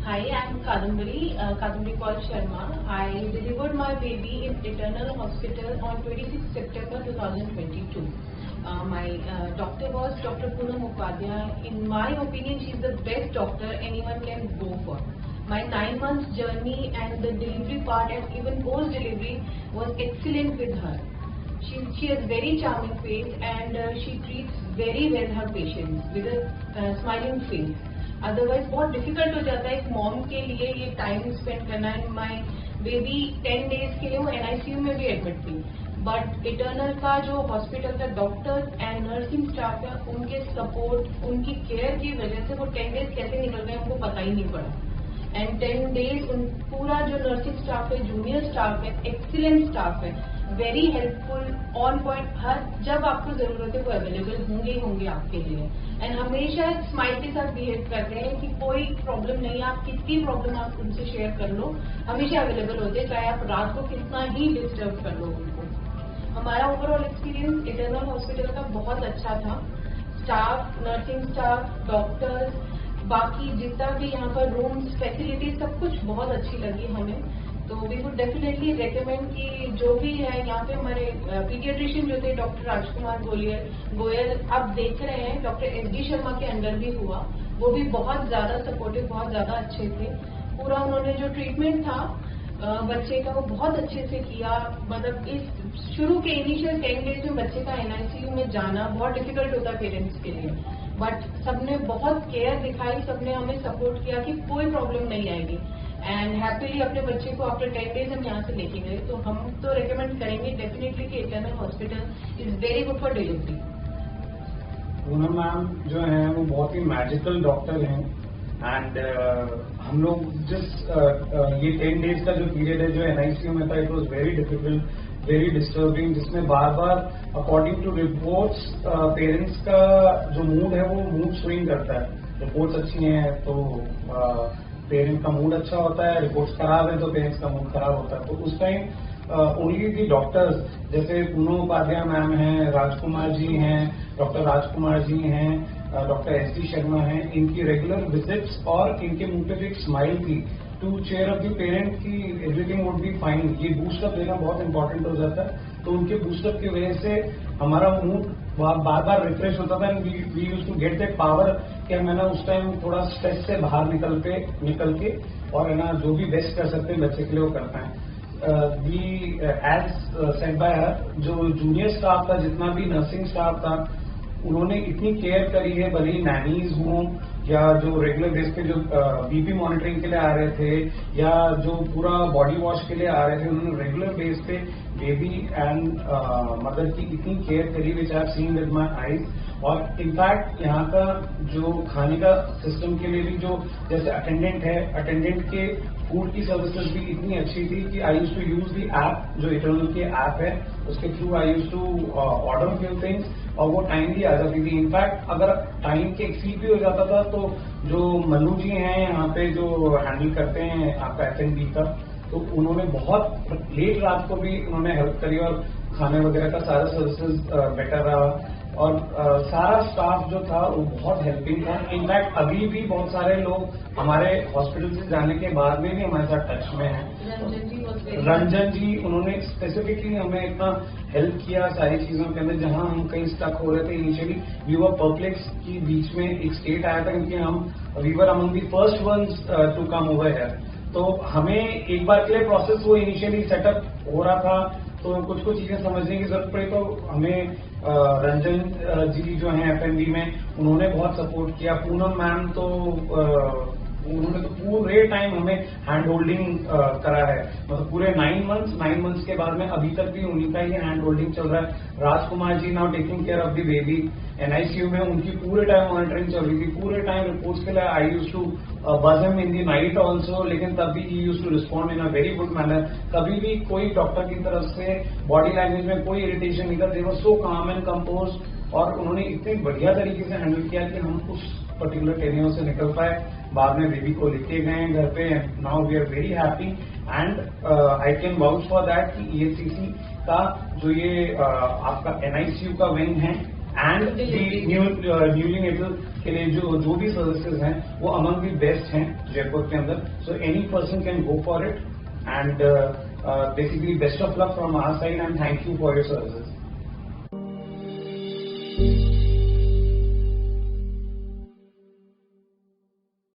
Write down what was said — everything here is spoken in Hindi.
Hi, I'm Kadambari Paul Sharma. I delivered my baby in Eternal Hospital on 26 September 2022. My doctor was Dr. Poonam Upadhyay. In my opinion, she's the best doctor anyone can go for. My 9 months journey and the delivery part and even post-delivery was excellent with her. She has very charming face and she treats very well her patients with a smiling face. Otherwise बहुत डिफिकल्ट हो जाता है एक मॉम के लिए ये टाइम स्पेंड करना है. माई बेबी 10 डेज के लिए वो NICU में भी एडमिट थी. बट इटर्नल का जो हॉस्पिटल का डॉक्टर्स एंड नर्सिंग स्टाफ है उनके सपोर्ट उनकी केयर की वजह से वो 10 डेज कैसे निकल गए हमको पता ही नहीं पड़ा. एंड 10 डेज पूरा जो नर्सिंग स्टाफ है जूनियर स्टाफ है एक्सीलेंट स्टाफ है वेरी हेल्पफुल ऑन पॉइंट. हर जब आपको जरूरत है वो अवेलेबल होंगे ही होंगे आपके लिए. एंड हमेशा स्माइल के साथ बिहेव करते हैं कि कोई प्रॉब्लम नहीं है. आप कितनी प्रॉब्लम आप उनसे शेयर कर लो हमेशा अवेलेबल होते हैं चाहे आप रात को कितना ही डिस्टर्ब कर लो उनको. हमारा ओवरऑल एक्सपीरियंस इटर्नल हॉस्पिटल का बहुत अच्छा था. स्टाफ नर्सिंग स्टाफ डॉक्टर्स बाकी जितना भी यहाँ पर रूम्स फैसिलिटीज सब कुछ बहुत अच्छी लगी हमें. तो वी वुड डेफिनेटली रेकमेंड कि जो भी है यहाँ पे हमारे पीडियाट्रिशियन जो थे डॉक्टर राजकुमार गोयल आप देख रहे हैं डॉक्टर SD शर्मा के अंडर भी हुआ. वो भी बहुत ज्यादा सपोर्टिव बहुत ज्यादा अच्छे थे. पूरा उन्होंने जो ट्रीटमेंट था बच्चे का वो बहुत अच्छे से किया. मतलब इस शुरू के इनिशियल 10 डेज में बच्चे का NICU में जाना बहुत डिफिकल्ट होता है पेरेंट्स के लिए. बट सबने बहुत केयर दिखाई सबने हमें सपोर्ट किया कि कोई प्रॉब्लम नहीं आएगी. एंड हैप्पीली अपने बच्चे को आफ्टर 10 डेज हम यहाँ से लेके गए. तो हम तो रेकमेंड करेंगे डेफिनेटली कि eternal hospital is very good for delivery. Poonam ma'am जो है वो बहुत ही मैजिकल डॉक्टर हैं. एंड हम लोग जिस ये 10 डेज का जो पीरियड है जो NICU में था it was very difficult very disturbing जिसमें बार बार अकॉर्डिंग टू रिपोर्ट्स पेरेंट्स का जो मूड है वो मूड स्विंग करता है. रिपोर्ट्स अच्छी हैं तो पेरेंट्स का मूड अच्छा होता है. रिपोर्ट्स खराब है तो पेरेंट्स का मूड खराब होता है. तो उस टाइम ओनली दी डॉक्टर्स जैसे पूनम उपाध्याय मैम हैं राजकुमार जी हैं डॉक्टर राजकुमार जी हैं डॉक्टर SD शर्मा हैं. इनकी रेगुलर विजिट्स और इनके मुंह पे भी एक स्माइल थी to cheer up the parent की एवरीथिंग वुड बी फाइन. ये बूस्टअप देना बहुत इंपॉर्टेंट हो जाता है. तो उनके बूस्टअप की वजह से हमारा मूड बार बार रिफ्रेश होता था. And we use to get that power कि हम है ना उस टाइम थोड़ा स्ट्रेस से बाहर निकल के और है ना जो भी बेस्ट कर सकते हैं बच्चे के लिए वो करते हैं. एज सेड बाय हर जो जूनियर स्टाफ था जितना भी नर्सिंग स्टाफ था उन्होंने इतनी केयर करी है. भले ही नैनीज हों या जो रेगुलर बेस पे जो BP मॉनिटरिंग के लिए आ रहे थे या जो पूरा बॉडी वॉश के लिए आ रहे थे उन्होंने रेगुलर बेस पे बेबी एंड मदर की इतनी केयर करी which I have seen with my eyes. और इनफैक्ट यहाँ का जो खाने का सिस्टम के लिए भी जो जैसे अटेंडेंट है अटेंडेंट के फूड की सर्विसेज भी इतनी अच्छी थी कि I use to use the app जो इटर्नल की ऐप है उसके through I use to order few things और वो टाइमली आ जाती थी. इनफैक्ट अगर टाइम के एक्सीड भी हो जाता था तो जो मनु जी हैं यहाँ पे जो हैंडल करते हैं आपका F&B का तो उन्होंने बहुत लेट रात को भी उन्होंने हेल्प करी और खाने वगैरह का सारा सर्विसेज बेटर रहा. और सारा स्टाफ जो था वो बहुत हेल्पिंग था. इनफैक्ट अभी भी बहुत सारे लोग हमारे हॉस्पिटल से जाने के बाद में भी हमारे साथ टच में हैं. रंजन जी उन्होंने स्पेसिफिकली हमें इतना हेल्प किया सारी चीजों के अंदर जहां हम कहीं स्टक हो रहे थे. इनिशियली वी वर परप्लेक्स की बीच में एक स्टेट आया था क्योंकि हम we were among the first ones to come over here. तो हमें एक बार के लिए प्रोसेस वो इनिशियली सेटअप हो रहा था तो कुछ चीजें समझने की जरूरत पड़ी. तो हमें रंजन जी जो हैं F&B में उन्होंने बहुत सपोर्ट किया. पूनम मैम तो उन्होंने तो पूरे टाइम हमें हैंड होल्डिंग करा है. मतलब पूरे 9 मंथ्स के बाद में अभी तक भी उन्हीं का ही हैंड होल्डिंग चल रहा है. Rajkumar ji now taking care of the baby NICU में उनकी पूरे टाइम मॉनिटरिंग चल रही थी. पूरे टाइम रिपोर्ट्स के लिए I use to buzz him in the night also लेकिन तब भी he use to respond in a very good manner. कभी भी कोई डॉक्टर की तरफ से बॉडी लैंग्वेज में कोई इरिटेशन नहीं था. दे वर सो काम एंड कंपोज और उन्होंने इतनी बढ़िया तरीके से हैंडल किया कि हम उस पर्टिकुलर टेनियो से निकल पाए. बाद में बेबी को लेके गए घर पे. Now we are very happy and I can vouch for that कि ESCC का जो ये आपका NICU का विंग है एंड न्यूली नेटल के लिए जो भी सर्विसेज हैं वो अमंग द बेस्ट हैं जयपुर के अंदर. So any person can go for it and basically best of luck from our side and thank you for your services.